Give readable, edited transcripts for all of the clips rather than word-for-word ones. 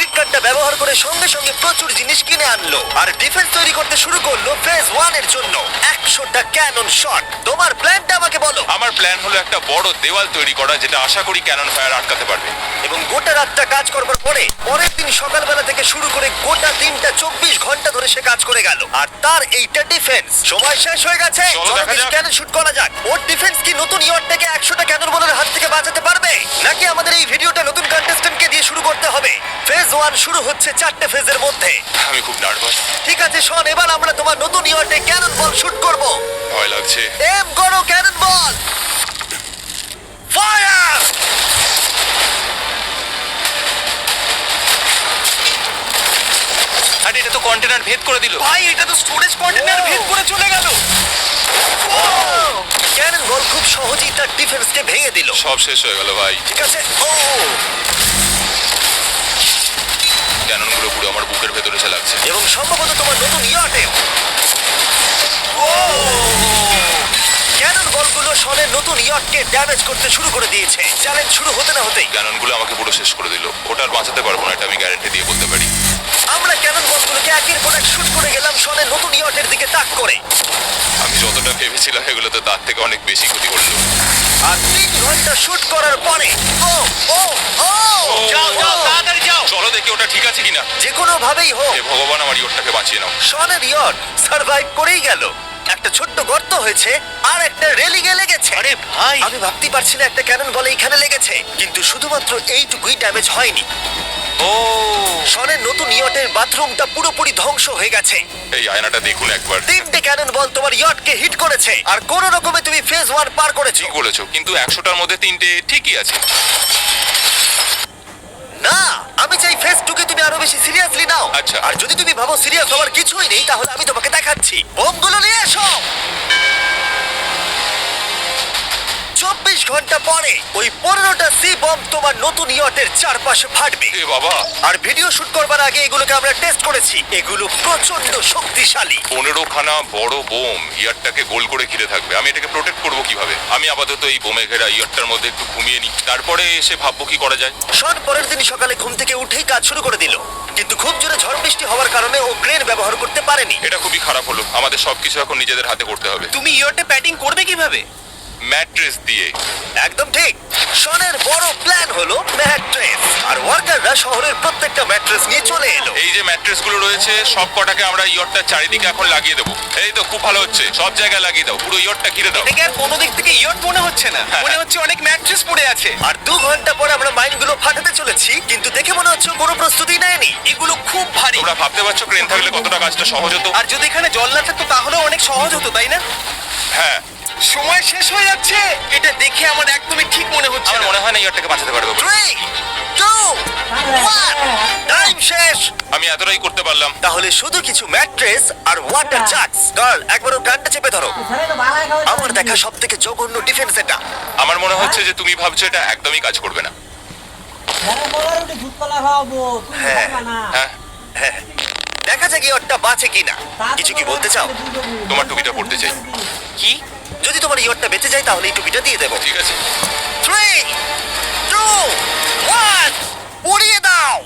Credit কার্ডটা ব্যবহার করে সঙ্গে সঙ্গে প্রচুর জিনিস কিনে আনলো আর ডিফেন্স তৈরি করতে শুরু করলো ফেজ 1 এর জন্য 100টা ক্যানন শট। তোমার প্ল্যানটা আমাকে বলো। আমার প্ল্যান হলো একটা বড় দেওয়াল তৈরি করা, যেটা আশা করি ক্যানন ফায়ার আটকাতে পারবে। এবং গোটা রাতটা কাজ করবার পরে পরের দিন সকালবেলা থেকে শুরু করে গোটা দিনটা 24 ঘন্টা ধরে সে কাজ করে গেল। আর তার এইটা ডিফেন্স। সময় শেষ হয়ে গেছে, চলো চলো দেখা কিছু যাক। ক্যানন শুট করা যাক। ওর ডিফেন্স কি নতুন ইয়র্কটাকে 100টা ক্যানন বলের হাত থেকে বাঁচাতে পারবে, নাকি আমাদের এই ভিডিওটা নতুন কন্টেস্ট্যান্টকে দিয়ে শুরু করতে হবে? ফেজ 1 শুরু হচ্ছে 4টে ফেজের মধ্যে। আমি খুব নার্ভাস, ঠিক আছে শন, এবার আমরা তোমার নতুন ইয়র্কে ক্যানন বল শুট করব। ভয় লাগছে। এম করো ক্যানন বল, ফায়ার! আরে এটা তো কন্টেনার ভেদ করে দিল। ভাই এটা তো স্টোরেজ কন্টেনার ভেদ করে চলে গেল। ক্যানন বল খুব সহজেই তার ডিফেন্সকে ভেঙে দিল। সব শেষ হয়ে গেল ভাই। ঠিক আছে, ও ক্যাননগুলো পুরো আমার বুকের ভেতরে এসে লাগছে। এবং সম্ভবত তোমার নতুন ইয়র্টে ক্যানন বলগুলো শনের নতুন ইয়র্টকে ড্যামেজ করতে শুরু করে দিয়েছে। চ্যালেঞ্জ শুরু হতে না হতেই ক্যাননগুলো আমাকে পুরো শেষ করে দিল। ওটা আর বাঁচাতে পারবো না, এটা আমি গ্যারান্টি দিয়ে বলতে পারি। আমরা ক্যানন বলগুলোকে একের পর এক শুট করে গেলাম শনের নতুন ইয়র্টের দিকে তাক করে। আমি যতটা ভেবেছিলাম এগুলো তো তার থেকে অনেক বেশি ক্ষতি করলো। আর 3 ঘন্টা শুট করার পরে ও ও ও যাও যাও তাড়াতাড়ি যাও। চলো দেখি ওটা ঠিক আছে কিনা। যে কোনো ভাবেই হোক হে ভগবান, আমার ইয়রটাকে বাঁচিয়ে নাও। শনের ইয়র্ট সার্ভাইভ করেই গেল। একটা ছোট্ট গর্ত হয়েছে আর একটা রেলিং এ লেগেছে। আরে ভাই আমি ভাবতেই পারছি না একটা ক্যানন বলে এখানে লেগেছে, কিন্তু শুধুমাত্র এইটুকুই ড্যামেজ হয়নি। ও শনের নতুন ইয়টের বাথরুমটা পুরোপুরি ধ্বংস হয়ে গেছে। এই আয়নাটা দেখুন একবার। 3টে ক্যানন বল তোমার ইয়টকে হিট করেছে আর কোনো রকমে তুমি ফেজ 1 পার করেছো। ঠিক বলেছো, কিন্তু 100টার মধ্যে 3টে ঠিকই আছে। না, আমি চাই ফেজ 2 কে তুমি আরো বেশি সিরিয়াসলি নাও। আচ্ছা। আর যদি তুমি ভাবো সিরিয়াস হওয়ার কিছুই নেই, তাহলে আমি তোমাকে দেখাচ্ছি। বোমগুলো নিয়ে এসো। 24 ঘন্টা পরে ওই 15টা সি বম তোমার নতুন ইয়টের চারপাশে ফাটবে। এ বাবা, আর ভিডিও শুট করবার আগে এগুলোকে আমরা টেস্ট করেছি। এগুলো প্রচন্ড শক্তিশালী। 15খানা বড় বোম ইয়ারটাকে গোল করে ঘিরে থাকবে। আমি এটাকে প্রোটেক্ট করব কিভাবে? আমি আপাতত এই বোমে ঘেরা ইয়ারটার মধ্যে একটু ঘুমিয়ে নিই, তারপরে এসে ভাববো কি করা যায়। শন পরের দিন সকালে ঘুম থেকে উঠেই কাজ শুরু করে দিল, কিন্তু খুব জোরে ঝড় বৃষ্টি হওয়ার কারণে ও ক্রেন ব্যবহার করতে পারেনি। এটা খুবই খারাপ হলো। আমাদের সবকিছু এখন নিজেদের হাতে করতে হবে। তুমি ইয়র্টে প্যাটিং করবে কিভাবে? ম্যাট্রেস দিয়ে। একদম ঠিক। শনের বড় প্ল্যান হলো ম্যাট্রেস, আর ওয়ার্কাররা শহরের প্রত্যেকটা ম্যাট্রেস নিয়ে চলে এলো। এই যে ম্যাট্রেসগুলো রয়েছে সব কটাকে আমরা ইয়রটার চারিদিকে এখন লাগিয়ে দেবো। এই তো খুব ভালো হচ্ছে, সব জায়গায় লাগিয়ে দাও, পুরো ইয়রটা ঘিরে দাও। দেখে আর কোনো দিক থেকে ইয়র্ট মনে হচ্ছে না, মনে হচ্ছে অনেক ম্যাট্রেস পড়ে আছে। আর 2 ঘন্টা পরে আমরা মাইনগুলো ফাটাতে চলেছি, কিন্তু দেখে মনে হচ্ছে ও কোনো প্রস্তুতি নেয়নি। এগুলো খুব ভারী। তোমরা ভাবতে পারছো ক্রেন থাকলে কতটা কাজটা সহজ হতো? আর যদি এখানে জল না থাকতো তাহলেও অনেক সহজ হতো, তাই না? হ্যাঁ, সময় শেষ হয়ে যাচ্ছে। এটা দেখে আমার একদমই ঠিক মনে হচ্ছে আমার না। মনে হয় না ইয়রটাকে বাঁচাতে পারবে বলে। 3 2 1 টাইম শেষ। আমি এতটাই করতে পারলাম। তাহলে শুধু কিছু ম্যাট্রেস আর ওয়াটার জাগস। গার্ল, একবার ওর কানটা চেপে ধরো। আমার দেখা সবথেকে জঘন্য ডিফেন্স এটা। আমার মনে হচ্ছে যে তুমি ভাবছো এটা একদমই কাজ করবে না। হ্যাঁ। হ্যাঁ, হ্যাঁ, দেখা যাক ইয়রটা বাঁচে কিনা। কিছু কি বলতে চাও? তোমার টুপিটা পড়তে চাই। কি? যদি তোমার ইয়রটা বেঁচে যায় তাহলে এই টুপিটা দিয়ে দেবো। ঠিক আছে। 3 2 1 উড়িয়ে দাও।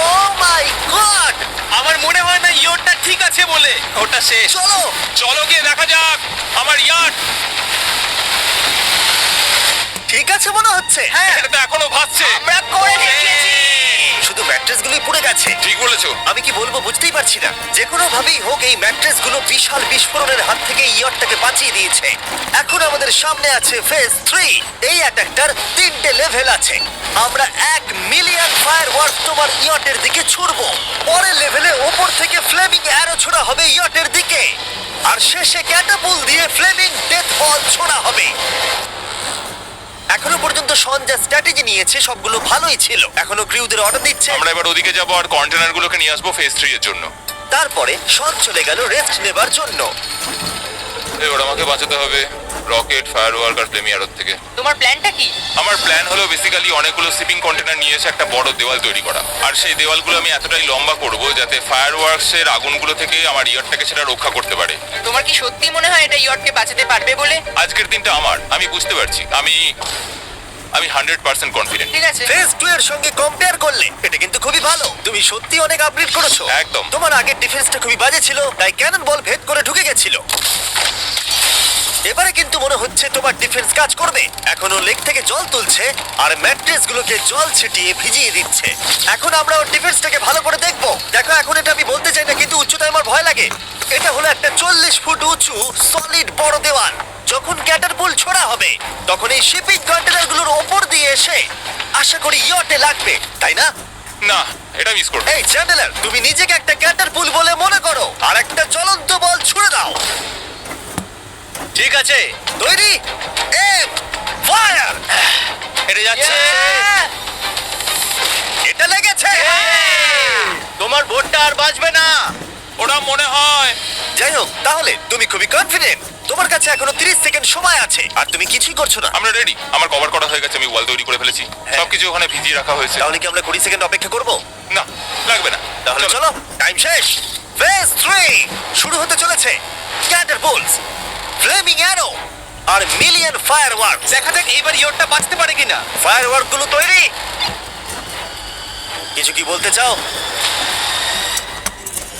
Oh my God! আমার মনে হয় না ইয়র্টটা ঠিক আছে বলে। ওটা শেষ। চলো চলো গিয়ে দেখা যাক আমার ইয়ার্ড। ঠিক আছে মনে হচ্ছে। হ্যাঁ, এটা তো এখনো ভাসছে। আমরা করে দেখিয়েছি। শুধু ম্যাট্রেসগুলোই পুড়ে গেছে। ঠিক বলেছো। আমি কি বলবো বুঝতেই পারছি না। যে কোনো ভাবেই হোক এই ম্যাট্রেসগুলো বিশাল বিস্ফোরণের হাত থেকে ইয়টটাকে বাঁচিয়ে দিয়েছে। এখন আমাদের সামনে আছে ফেজ 3। এই অ্যাটাকটার 3টে লেভেল আছে। আমরা 1 মিলিয়ন ফায়ারওয়ার্ক তোমার ইয়টের দিকে ছুড়বো। পরের লেভেলে ওপর থেকে ফ্লেমিং অ্যারো ছোড়া হবে ইয়টের দিকে, আর শেষে ক্যাটাপুল দিয়ে ফ্লেমিং ডেথ বল ছোড়া হবে। এখনো পর্যন্ত শন যা স্ট্র্যাটেজি নিয়েছে সবগুলো ভালোই ছিল। এখনো ক্রিউদের অর্ডার দিচ্ছে। আমরা এবার ওদিকে যাবো আর কন্টেনারগুলোকে নিয়ে আসবো ফেজ 3 এর জন্য। তারপরে শন চলে গেল রেস্ট নেবার জন্য। এবার আমাকে বাঁচাতে হবে। রকেট, ফায়ারওয়ার্ক আর ফ্লেমি অ্যারোর থেকে। তোমার প্ল্যানটা কি? আমার প্ল্যান হলো বেসিক্যালি অনেকগুলো শিপিং কন্টেনার নিয়ে এসে একটা বড় দেওয়াল তৈরি করা, আর সেই দেওয়ালগুলো আমি এতটাই লম্বা করব যাতে ফায়ারওয়ার্কসের আগুনগুলো থেকে আমার ইয়ারটাকে সেটা রক্ষা করতে পারে। তোমার কি সত্যি মনে হয় এটা ইয়টকে বাঁচাতে পারবে বলে? আজকের দিনটা আমার, আমি বুঝতে পারছি, আমি 100% কনফিডেন্ট। ঠিক আছে। ফেজ 2 এর সঙ্গে কম্পেয়ার করলে এটা কিন্তু খুবই ভালো। তুমি সত্যি অনেক আপগ্রেড করেছো। একদম। তোমার আগের ডিফেন্সটা খুবই বাজে ছিল, তাই ক্যানন বল ভেদ করে ঢুকে গেছিল। এবারে কিন্তু মনে হচ্ছে তোমার ডিফেন্স কাজ করবে। এখনো লেক থেকে জল তুলছে আর ম্যাট্রেস গুলোকে জল ছিটিয়ে ভিজিয়ে দিচ্ছে। এখন আমরা ওর ডিফেন্সটাকে ভালো করে দেখবো। দেখো, এখন এটা আমি বলতে চাই না, কিন্তু উচ্চতায় আমার ভয় লাগে। এটা হলো একটা 40 ফুট উঁচু সলিড বড় দেওয়াল। যখন ক্যাটারপুল ছোড়া হবে তখন এই শিপিং কন্টেনারগুলোর ওপর দিয়ে এসে আশা করি ইয়টে লাগবে, তাই না? না, এটা মিস করব। এই চ্যান্ডেলার, তুমি নিজেকে একটা ক্যাটারপুল বলে মনে করো আর একটা জ্বলন্ত বল ছুড়ে দাও। ঠিক আছে, তৈরি? Aim fire! এটা যাচ্ছে। এটা লেগেছে। তোমার বোটটা আর বাজবে না। ওটা মনে হয়। যাই হোক, তাহলে তুমি খুবই কনফিডেন্ট। তোমার কাছে এখনো 30 সেকেন্ড সময় আছে আর তুমি কিছুই করছো না। আমরা রেডি, আমার কভার করা হয়ে গেছে, আমি ওয়াল তৈরি করে ফেলেছি, সবকিছু ওখানে ভিজিয়ে রাখা হয়েছে। তাহলে কি আমরা 20 সেকেন্ড অপেক্ষা করব? না, লাগবে না। তাহলে চলো, টাইম শেষ। ফেজ 3 শুরু হতে চলেছে। ক্যাটারপুলস, ফ্লেমিং অ্যারো আর মিলিয়ন ফায়ারওয়ার্ক। দেখা যাক এবার ইয়টটা বাঁচতে পারে কিনা। ফায়ারওয়ার্ক গুলো তৈরি। কিছু কি বলতে চাও?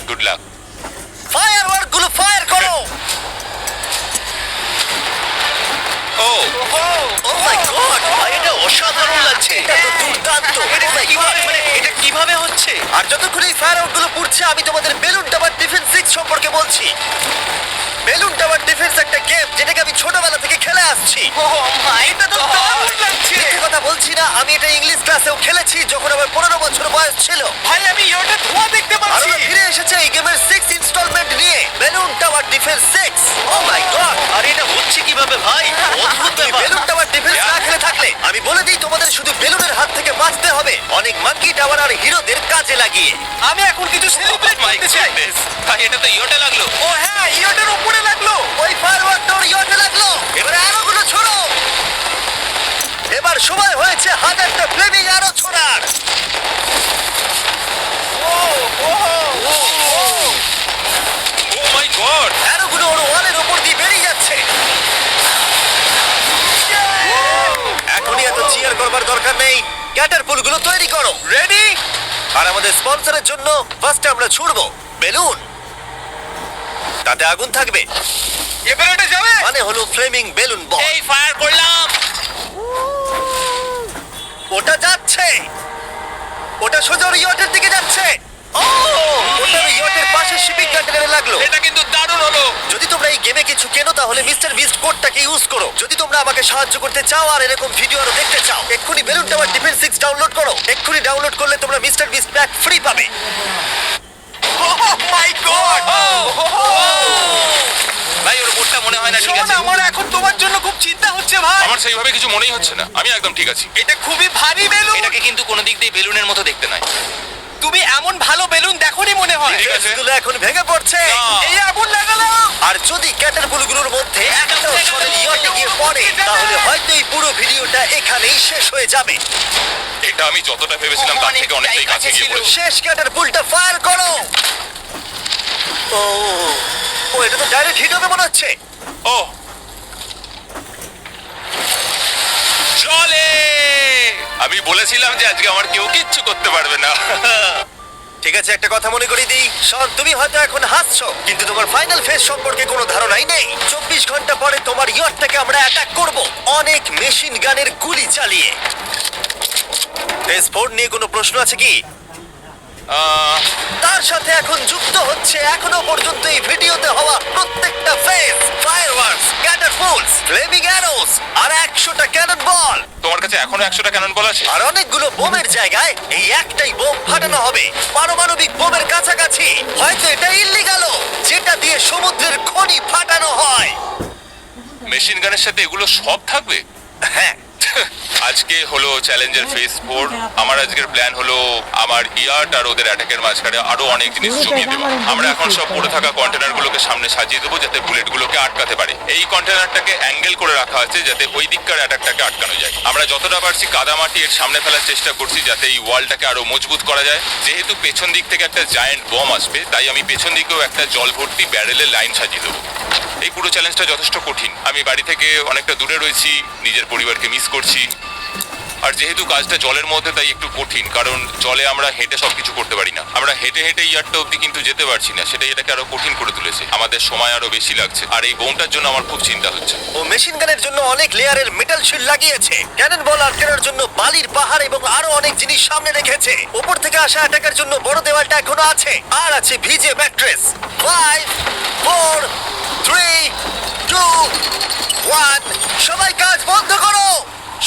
Good luck. ফায়ারওয়ার্ক গুলো ফায়ার করো। ও ও মাই গড, এটা অসাধারণ লাগছে। এটা তো দুর্দান্ত। Oh my God! এটা কিভাবে হচ্ছে? আর যতক্ষণ এই ফায়ারওয়ার্ক গুলো পুড়ছে আমি তোমাদের বেলুন টাওয়ার ডিফেন্স 6 সম্পর্কে বলছি। বেলুন টাওয়ার ডিফেন্স একটা গেম যেটাকে আমি ছোটবেলা থেকে খেলে আসছি। ও মাই এটা তো দারুণ লাগছে। মিথ্যে কথা বলছি না, আমি এটা ইংলিশ ক্লাসেও খেলেছি যখন আমার 15 বছর বয়স ছিল। ভাই, আমি ইয়টে ধোঁয়া দেখতে আর পাচ্ছি। ওরা ফিরে এসেছে এই গেমের 6 ইনস্টলমেন্ট নিয়ে, বেলুন টাওয়ার ডিফেন্স 6। ও মাই গড, আর এটা হচ্ছে কিভাবে ভাই? অদ্ভুত ব্যাপার। বেলুন টাওয়ার ডিফেন্স না খেলে থাকলে আমি বলে দিই তোমাদের শুধু বেলুনের হাত থেকে বাঁচতে হবে অনেক মাঙ্কি টাওয়ার আর হিরোদের কাজে লাগিয়ে। আমি এখন কিছু সেলিব্রেট করতে চাই। ভাই, এটা তো ইয়োটা লাগলো। ও হ্যাঁ, ইয়টের উপরে লাগলো। ওই ফায়ারওয়ার্কটা ওর ইয়টে লাগলো। এবার আরোগুলো ছোড়ো। এবার সময় হয়েছে 1000টা ফ্লেমিং আরো ছোড়ার। ও মাই গড। অ্যারোগুলো ওর ওয়ালের উপর দিয়ে বেরিয়ে যাচ্ছে। এখনই এত চিয়ার করবার দরকার নেই, ক্যাটারপুলগুলো তৈরি করো। রেডি? আর আমাদের স্পন্সরের জন্য ফার্স্টে আমরা ছুড়বো বেলুন, তাতে আগুন থাকবে, এবার এটা যাবে। মানে হলো ফ্লেমিং বেলুন বল। এই ফায়ার করলাম। ওটা যাচ্ছে, ওটা সোজা ওর ইয়টের দিকে যাচ্ছে। ও, ওটা ওর ইয়টের পাশে শিপিং কন্টেনারে লাগলো। এটা কিন্তু দারুণ হলো। যদি তোমরা এই গেমে কিছু কেনো তাহলে মিস্টার বিস্ট কোডটাকে ইউজ করো। যদি তোমরা আমাকে সাহায্য করতে চাও আর এরকম ভিডিও আরো দেখতে চাও, এক্ষুনি বেলুন টাওয়ার ডিফেন্স 6 ডাউনলোড করো। এক্ষুনি ডাউনলোড করলে তোমরা মিস্টার বিস্ট প্যাক ফ্রি পাবে। ও মাই গড। ভাই, ওর বোটটা মনে হয় না ঠিক শোন, আছে। আমার এখন তোমার জন্য খুব চিন্তা হচ্ছে ভাই। আমার সেইভাবে কিছু মনেই হচ্ছে না, আমি একদম ঠিক আছি। এটা খুবই ভারী বেলুন। এটাকে কিন্তু কোনো দিক দিয়ে বেলুনের মতো দেখতে নয়। তুমি এমন ভালো বেলুন দেখোনি মনে হয়। ঠিক আছে। গুলো এখন ভেঙে পড়ছে। না। এই আগুন লাগালো। আর যদি ক্যাটারপুলগুলোর মধ্যে একটাও সরেল ইয়টে গিয়ে পড়ে তাহলে হয়তো এই পুরো ভিডিওটা এখানেই শেষ হয়ে যাবে। এটা আমি যতটা ভেবেছিলাম তার থেকে অনেকটাই কাছে গিয়ে পড়েছে। শেষ ক্যাটারপুলটা ফায়ার করো। ও, ও, এটা তো ডাইরেক্ট হিট হবে মনে হচ্ছে। ও, চলে। আমি বলেছিলাম যে আজকে আমার কেউ কিচ্ছু করতে পারবে না। ঠিক আছে, একটা কথা মনে করিয়ে দিই, শন, তুমি হয়তো এখন হাসছো কিন্তু তোমার ফাইনাল ফেজ সম্পর্কে কোনো ধারণাই নেই। 24 ঘন্টা পরে তোমার ইয়টটাকে আমরা অ্যাটাক করব অনেক মেশিন গানের গুলি চালিয়ে। ফেজ 4 নিয়ে কোনো প্রশ্ন আছে কি? তার সাথে এখন যুক্ত হচ্ছে এখনো পর্যন্ত এই ভিডিওতে হওয়া প্রত্যেকটা phase, fireworks, catapults, flaming arrows আর 100টা ক্যানন বল। তোমার কাছে এখনো 100টা ক্যানন বল আছে? আর অনেকগুলো বোমের জায়গায় এই একটাই বোম ফাটানো হবে, পারমাণবিক বোমের কাছাকাছি। হয়তো এটা ইল্লিগাল, যেটা দিয়ে সমুদ্রের খনি ফাটানো হয়। মেশিন গানের সাথে এগুলো সব থাকবে? হ্যাঁ, আজকে হলো চ্যালেঞ্জের ফেজ 4। আমার আজকের প্ল্যান হলো আমার ইয়ার্ড আর ওদের অ্যাটাকের মাঝখানে আরো অনেক জিনিস জমিয়ে দেবো। আমরা এখন সব পড়ে থাকা কন্টেনারগুলোকে সামনে সাজিয়ে দেবো যাতে বুলেটগুলোকে আটকাতে পারে। এই কন্টেনারটাকে অ্যাঙ্গেল করে রাখা আছে যাতে ওই দিককার অ্যাটাকটাকে আটকানো যায়। আমরা যতটা পারছি কাদামাটি এর সামনে ফেলার চেষ্টা করছি যাতে এই ওয়ালটাকে আরো মজবুত করা যায়। যেহেতু পেছন দিক থেকে একটা জায়ান্ট বম আসবে, তাই আমি পেছন দিকেও একটা জল ভর্তি ব্যারেলের লাইন সাজিয়ে দেবো। এই পুরো চ্যালেঞ্জটা যথেষ্ট কঠিন। আমি বাড়ি থেকে অনেকটা দূরে রয়েছি, নিজের পরিবারকে মিস করছি। আর যেহেতু কাজটা জলের মধ্যে, তাই একটু কঠিন, কারণ জলে আমরা হেঁটে সবকিছু করতে পারি না। আমরা হেঁটে হেঁটে ইয়ারটা অব্দি কিন্তু যেতে পারছি না, সেটাই এটাকে আরো কঠিন করে তুলেছে। আমাদের সময় আরো বেশি লাগছে, আর এই বোমটার জন্য আমার খুব চিন্তা হচ্ছে। ও মেশিন গানের জন্য অনেক লেয়ারের মেটাল শিল্ড লাগিয়েছে, ক্যানন বল আটকানোর জন্য বালির পাহাড় এবং আরো অনেক জিনিস সামনে রেখেছে। উপর থেকে আসা অ্যাটাকের জন্য বড় দেওয়ালটা এখনো আছে, আর আছে ভিজে ম্যাট্রেস। 5 4 3 2 1 সবাই কাজ বন্ধ করো,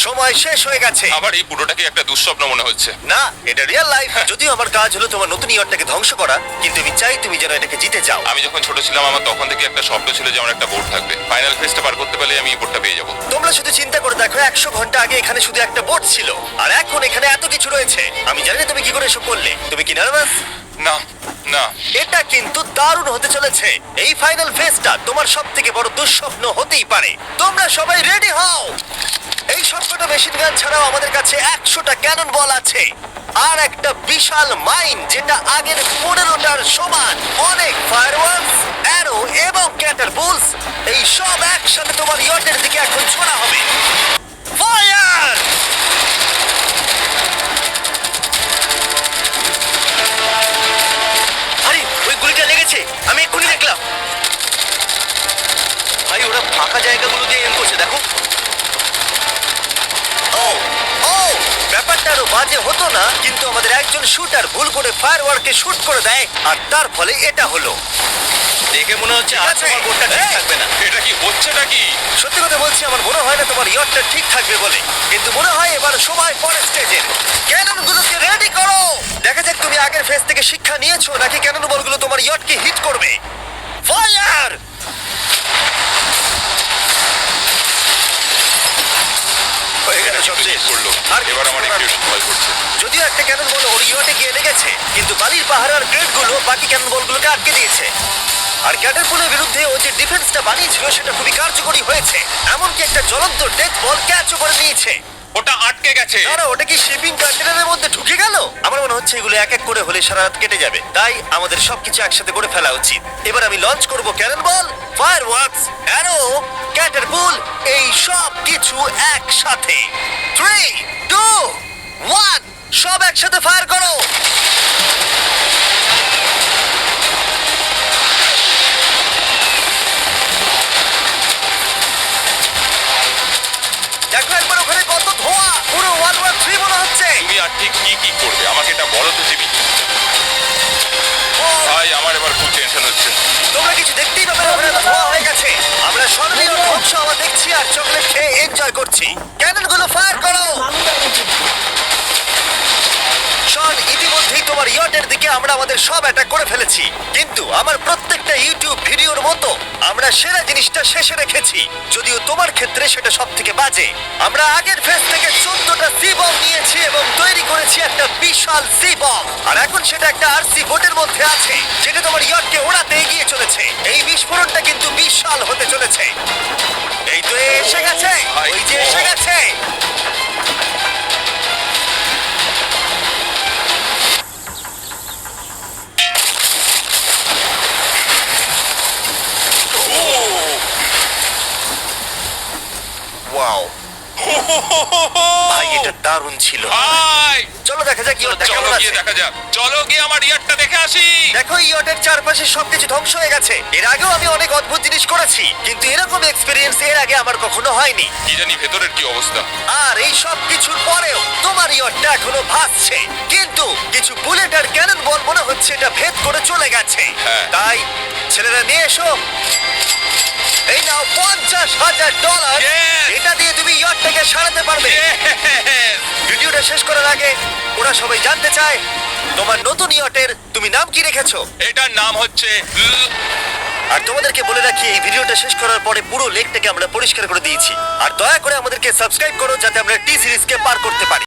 সময় শেষ হয়ে গেছে। আবার এই পুরোটাকে একটা দুঃস্বপ্ন মনে হচ্ছে। না, এটা রিয়েল লাইফ। যদিও আমার কাজ হলো তোমার নতুন ইয়ারটাকে ধ্বংস করা, কিন্তু আমি চাই তুমি যেন এটাকে জিতে যাও। আমি যখন ছোট ছিলাম, আমার তখন থেকে একটা স্বপ্ন ছিল যে আমার একটা বোর্ড থাকবে। ফাইনাল ফেজটা পার করতে পারলে আমি এই বোর্ডটা পেয়ে যাবো। তোমরা শুধু চিন্তা করে দেখো, 100 ঘন্টা আগে এখানে শুধু একটা বোট ছিল, আর এখন এখানে এত কিছু রয়েছে। আমি জানি না তুমি কি করে এসব করলে। তুমি কি নার্ভাস? না না, এটা কিন্তু দারুণ হতে চলেছে। এই ফাইনাল ফেজটা তোমার সবথেকে বড় দুঃস্বপ্ন হতেই পারে। তোমরা সবাই রেডি হও। এই সবকটা মেশিন গান ছাড়াও আমাদের কাছে 100টা ক্যানন বল আছে, আর একটা বিশাল মাইন যেটা আগের 15টার সমান। অনেক ফায়ারওয়ার্কস, অ্যারো এবং ক্যাটারপুলস, এই সব একসাথে তোমার ইয়টের দিকে এখন ছোড়া হবে। ফায়ার! আরে ওই গুলিটা লেগেছে, আমি এক্ষুনি দেখলাম। ভাই, ওরা ফাঁকা জায়গাগুলো দিয়ে এম করছে, দেখো। ও ও, ব্যাপারটা আরো বাজে হতো না, কিন্তু আমাদের একজন শুটার ভুল করে ফায়ারওয়ার্ককে শুট করে দেয়, আর তার ফলে এটা হলো। দেখে মনে হচ্ছে আজ তোমার বোটটা ঠিক থাকবে না। এটা কি হচ্ছে নাকি? সত্যি কথা বলছি, আমার মনে হয় না তোমার ইয়টটা ঠিক থাকবে বলে, কিন্তু মনে হয় এবার সময় পরের স্টেজের। ক্যাননগুলোকে রেডি করো। দেখা যাক তুমি আগের ফেজ থেকে শিক্ষা নিয়েছো নাকি ক্যানন বলগুলো তোমার ইয়টকে হিট করবে। ফায়ার! এটা সত্যি hit করলো। এবার আমার একটু ভয় করছে। যদিও একটা ক্যানন বল ওর ইয়টে গিয়ে লেগেছে, কিন্তু বালির পাহাড় আর গ্রেডগুলো বাকি ক্যানন বলগুলোকে আটকে দিয়েছে। আর ক্যাটারপুলের বিরুদ্ধে ও যে ডিফেন্সটা বানিয়েছিল সেটা খুবই কার্যকরী হয়েছে। এমনকি একটা জ্বলন্ত ডেথ বল ক্যাচও করে নিয়েছে। ওটা আটকে গেছে। আরে ওটা কি শিপিং কন্টেনারের মধ্যে ঢুকে গেল? আমার মনে হচ্ছে এগুলো এক এক করে হলে সারা রাত কেটে যাবে, তাই আমাদের সবকিছু একসাথে করে ফেলা উচিত। এবার আমি লঞ্চ করব ক্যানন বল, ফায়ারওয়ার্কস, অ্যারো, ক্যাটারপুল, এই সব কিছু একসাথে। 3 2 1 সব একসাথে ফায়ার করো। দেখো একবার ওখানে কত ধোঁয়া, পুরো 113 মনে হচ্ছে। তুমি আর ঠিক কি করবে আমাকে এটা বলো তো জিমি। ভাই, আমার এবার খুব টেনশন হচ্ছে। তোমরা কিছু দেখতেই পাবে না, ওখানে তো ধোঁয়া হয়ে গেছে। আমরা স্বর্ণীয় ধ্বংস হওয়া দেখছি আর চকলেট খেয়ে এনজয় করছি। ক্যাননগুলো ফায়ার করো। শন, ইতিমধ্যেই তোমার ইয়টের দিকে আমরা আমাদের সব অ্যাটাক করে ফেলেছি, কিন্তু আমার প্রত্যেকটা ইউটিউব ভিডিওর মতো আমরা সেরা জিনিসটা শেষে রেখেছি। যদিও তোমার ক্ষেত্রে সেটা সব থেকে বাজে। আমরা আগের ফেজ থেকে 14টা সি বম নিয়েছি এবং তৈরি করেছি একটা বিশাল সি বম, আর এখন সেটা একটা আরসি বোটের মধ্যে আছে যেটা তোমার ইয়টকে ওড়াতে এগিয়ে চলেছে। এই বিস্ফোরণটা কিন্তু বিশাল হতে চলেছে। এই তো এসে গেছে, ওই যে এসে গেছে। ওয়াও, ভাই এটা দারুণ ছিল। ভাই, চলো দেখা যাক ইয়টটা চলো কেমন গিয়ে আছে। দেখা যাক। চলো গিয়ে আমার ইয়ারটা দেখে আসি। দেখো ইয়টের চারপাশে সবকিছু ধ্বংস হয়ে গেছে। এর আগেও আমি অনেক অদ্ভুত জিনিস করেছি, কিন্তু এরকম এক্সপেরিয়েন্স এর আগে আমার কখনো হয়নি। কি জানি ভেতরের কি অবস্থা। আর এই সব কিছুর পরেও তোমার ইয়টটা এখনো ভাসছে, কিন্তু কিছু বুলেট আর ক্যানন বল মনে হচ্ছে এটা ভেদ করে চলে গেছে। হ্যাঁ। তাই ছেলেরা নিয়ে এসো, এই নাও $50,000। Yes! এটা দিয়ে তুমি ইয়টটাকে সারাতে পারবে। Yes! ভিডিওটা শেষ করার আগে ওরা সবাই জানতে চায় তোমার নতুন ইয়টের তুমি নাম কি রেখেছো? এটার নাম হচ্ছে আর তোমাদেরকে বলে রাখি এই ভিডিওটা শেষ করার পরে পুরো লেকটাকে আমরা পরিষ্কার করে দিয়েছি। আর দয়া করে আমাদেরকে সাবস্ক্রাইব করো যাতে আমরা টি সিরিজকে পার করতে পারি।